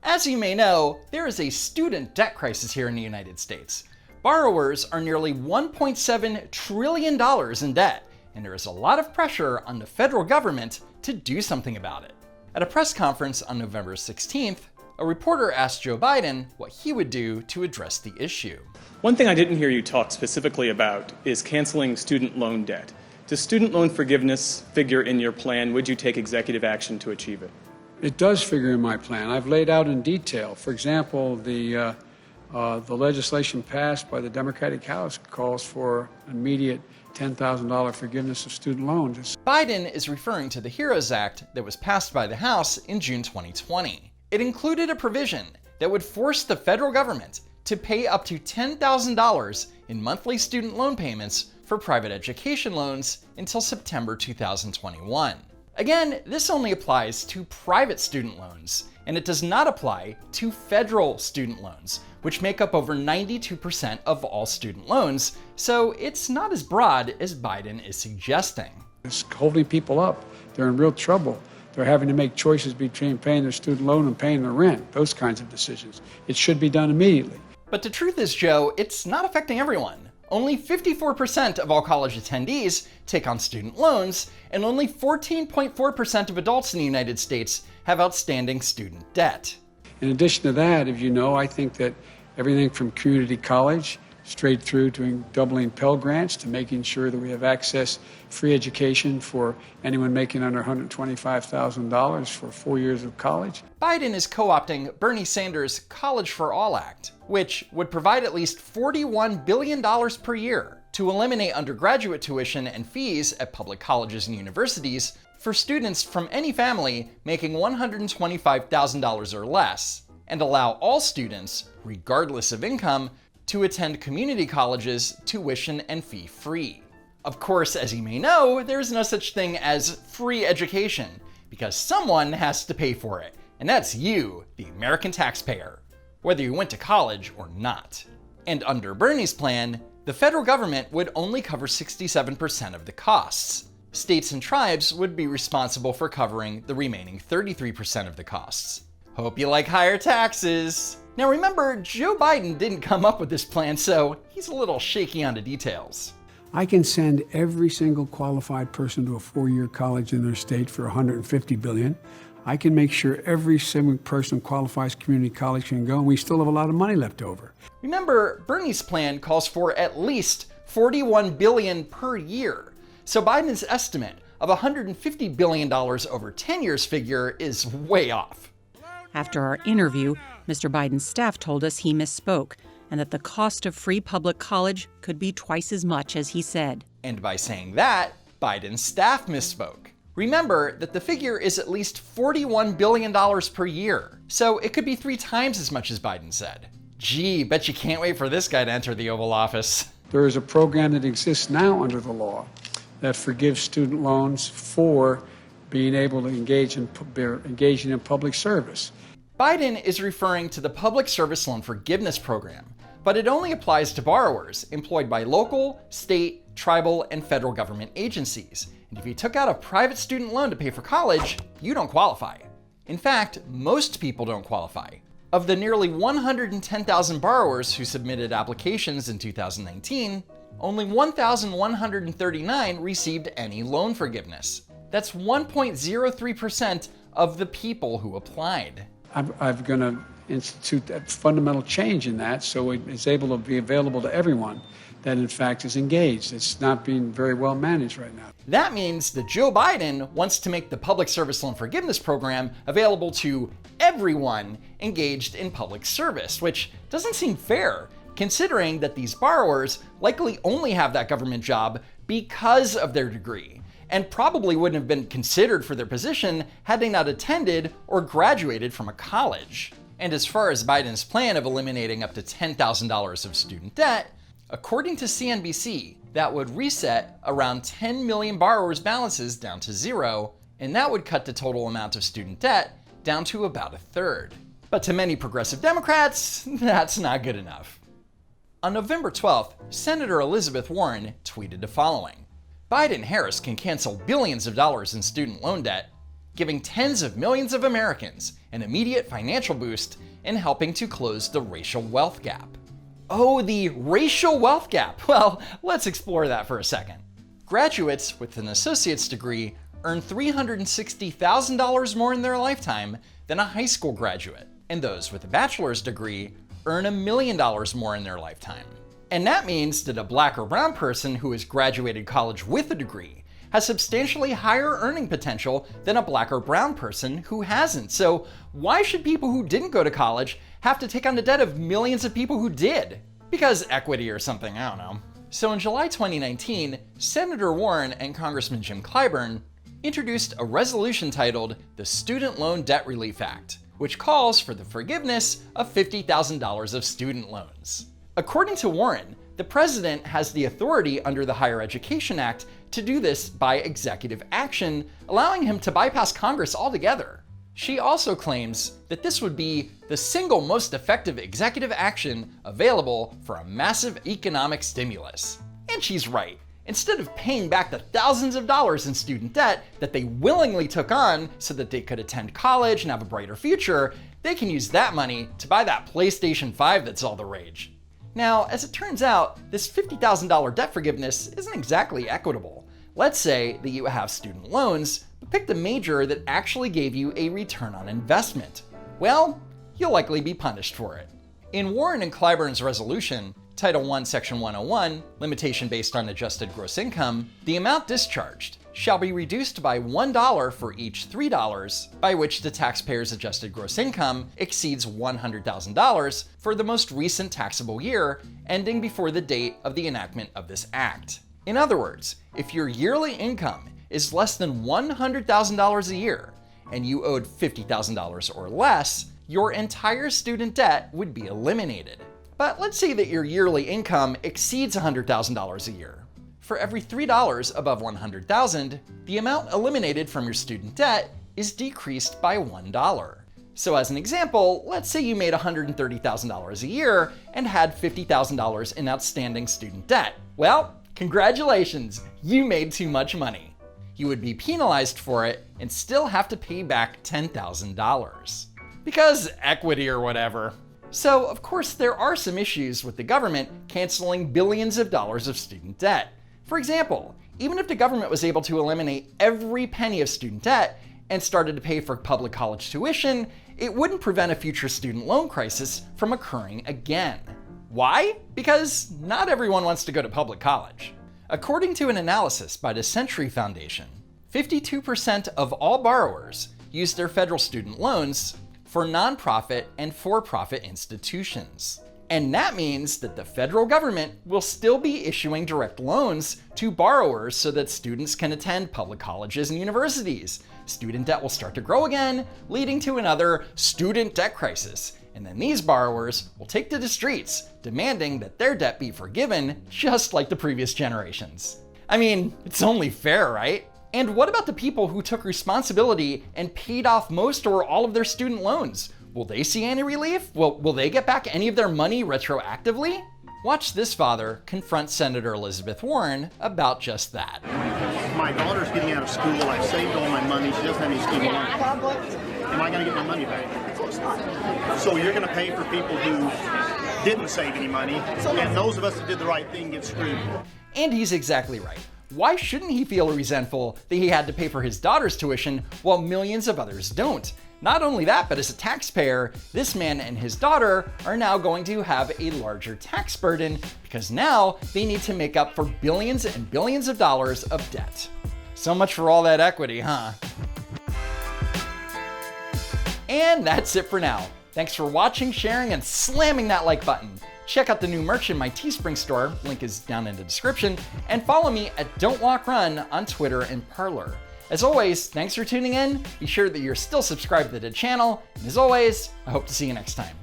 As you may know, there is a student debt crisis here in the United States. Borrowers are nearly $1.7 trillion in debt, and there is a lot of pressure on the federal government to do something about it. At a press conference on November 16th, a reporter asked Joe Biden what he would do to address the issue. One thing I didn't hear you talk specifically about is canceling student loan debt. Does student loan forgiveness figure in your plan? Would you take executive action to achieve it? It does figure in my plan. I've laid out in detail. For example, the legislation passed by the Democratic House calls for immediate $10,000 forgiveness of student loans. Biden is referring to the HEROES Act that was passed by the House in June 2020. It included a provision that would force the federal government to pay up to $10,000 in monthly student loan payments for private education loans until September 2021. Again, this only applies to private student loans, and it does not apply to federal student loans, which make up over 92% of all student loans, so it's not as broad as Biden is suggesting. It's holding people up. They're in real trouble. They're having to make choices between paying their student loan and paying their rent, those kinds of decisions. It should be done immediately. But the truth is, Joe, it's not affecting everyone. Only 54% of all college attendees take on student loans, and only 14.4% of adults in the United States have outstanding student debt. In addition to that, as you know, I think that everything from community college straight through to doubling Pell Grants to making sure that we have access, free education for anyone making under $125,000 for 4 years of college. Biden is co-opting Bernie Sanders' College for All Act, which would provide at least $41 billion per year to eliminate undergraduate tuition and fees at public colleges and universities for students from any family making $125,000 or less, and allow all students, regardless of income, to attend community colleges tuition and fee free. Of course, as you may know, there is no such thing as free education, because someone has to pay for it, and that's you, the American taxpayer, whether you went to college or not. And under Bernie's plan, the federal government would only cover 67% of the costs. States and tribes would be responsible for covering the remaining 33% of the costs. Hope you like higher taxes. Now remember, Joe Biden didn't come up with this plan, so he's a little shaky on the details. I can send every single qualified person to a 4-year college in their state for $150 billion. I can make sure every single person who qualifies community college can go, and we still have a lot of money left over. Remember, Bernie's plan calls for at least $41 billion per year. So Biden's estimate of $150 billion over 10 years figure is way off. After our interview, Mr. Biden's staff told us he misspoke and that the cost of free public college could be twice as much as he said. And by saying that, Biden's staff misspoke. Remember that the figure is at least $41 billion per year, so it could be 3 times as much as Biden said. Gee, bet you can't wait for this guy to enter the Oval Office. There is a program that exists now under the law that forgives student loans for being able to engaging in public service. Biden is referring to the Public Service Loan Forgiveness Program, but it only applies to borrowers employed by local, state, tribal, and federal government agencies. And if you took out a private student loan to pay for college, you don't qualify. In fact, most people don't qualify. Of the nearly 110,000 borrowers who submitted applications in 2019, only 1,139 received any loan forgiveness. That's 1.03% of the people who applied. I'm going to institute a fundamental change in that so it's able to be available to everyone that in fact is engaged. It's not being very well managed right now. That means that Joe Biden wants to make the Public Service Loan Forgiveness Program available to everyone engaged in public service, which doesn't seem fair, considering that these borrowers likely only have that government job because of their degree, and probably wouldn't have been considered for their position had they not attended or graduated from a college. And as far as Biden's plan of eliminating up to $10,000 of student debt, according to CNBC, that would reset around 10 million borrowers' balances down to zero, and that would cut the total amount of student debt down to about 1/3. But to many progressive Democrats, that's not good enough. On November 12th, Senator Elizabeth Warren tweeted the following: Biden-Harris can cancel billions of dollars in student loan debt. giving tens of millions of Americans an immediate financial boost and helping to close the racial wealth gap. Oh, the racial wealth gap. Well, let's explore that for a second. Graduates with an associate's degree earn $360,000 more in their lifetime than a high school graduate, and those with a bachelor's degree earn $1 million more in their lifetime. And that means that a black or brown person who has graduated college with a degree has substantially higher earning potential than a black or brown person who hasn't. So why should people who didn't go to college have to take on the debt of millions of people who did? Because equity or something, I don't know. So in July 2019, Senator Warren and Congressman Jim Clyburn introduced a resolution titled the Student Loan Debt Relief Act, which calls for the forgiveness of $50,000 of student loans. According to Warren, the president has the authority under the Higher Education Act to do this by executive action, allowing him to bypass Congress altogether. She also claims that this would be the single most effective executive action available for a massive economic stimulus. And she's right. Instead of paying back the thousands of dollars in student debt that they willingly took on so that they could attend college and have a brighter future, they can use that money to buy that PlayStation 5 that's all the rage. Now, as it turns out, this $50,000 debt forgiveness isn't exactly equitable. Let's say that you have student loans, but picked a major that actually gave you a return on investment. Well, you'll likely be punished for it. In Warren and Clyburn's resolution, Title I, Section 101, limitation based on adjusted gross income, the amount discharged shall be reduced by $1 for each $3 by which the taxpayer's adjusted gross income exceeds $100,000 for the most recent taxable year ending before the date of the enactment of this act. In other words, if your yearly income is less than $100,000 a year and you owed $50,000 or less, your entire student debt would be eliminated. But let's say that your yearly income exceeds $100,000 a year. For every $3 above $100,000, the amount eliminated from your student debt is decreased by $1. So as an example, let's say you made $130,000 a year and had $50,000 in outstanding student debt. Well, congratulations, you made too much money. You would be penalized for it and still have to pay back $10,000. Because equity or whatever. So, of course, there are some issues with the government canceling billions of dollars of student debt. For example, even if the government was able to eliminate every penny of student debt and started to pay for public college tuition, it wouldn't prevent a future student loan crisis from occurring again. Why? Because not everyone wants to go to public college. According to an analysis by the Century Foundation, 52% of all borrowers use their federal student loans for nonprofit and for-profit institutions. And that means that the federal government will still be issuing direct loans to borrowers so that students can attend public colleges and universities. Student debt will start to grow again, leading to another student debt crisis. And then these borrowers will take to the streets, demanding that their debt be forgiven, just like the previous generations. I mean, it's only fair, right? And what about the people who took responsibility and paid off most or all of their student loans? Will they see any relief? Will they get back any of their money retroactively? Watch this father confront Senator Elizabeth Warren about just that. My daughter's getting out of school. I've saved all my money. She doesn't have any student loans. Am I going to get my money back? Of course not. So you're going to pay for people who didn't save any money, and those of us that did the right thing get screwed. And he's exactly right. Why shouldn't he feel resentful that he had to pay for his daughter's tuition while millions of others don't? Not only that, but as a taxpayer, this man and his daughter are now going to have a larger tax burden because now they need to make up for billions and billions of dollars of debt. So much for all that equity, huh? And that's it for now. Thanks for watching, sharing, and slamming that like button. Check out the new merch in my Teespring store, link is down in the description, and follow me at Don't Walk Run on Twitter and Parler. As always, thanks for tuning in, be sure that you're still subscribed to the channel, and as always, I hope to see you next time.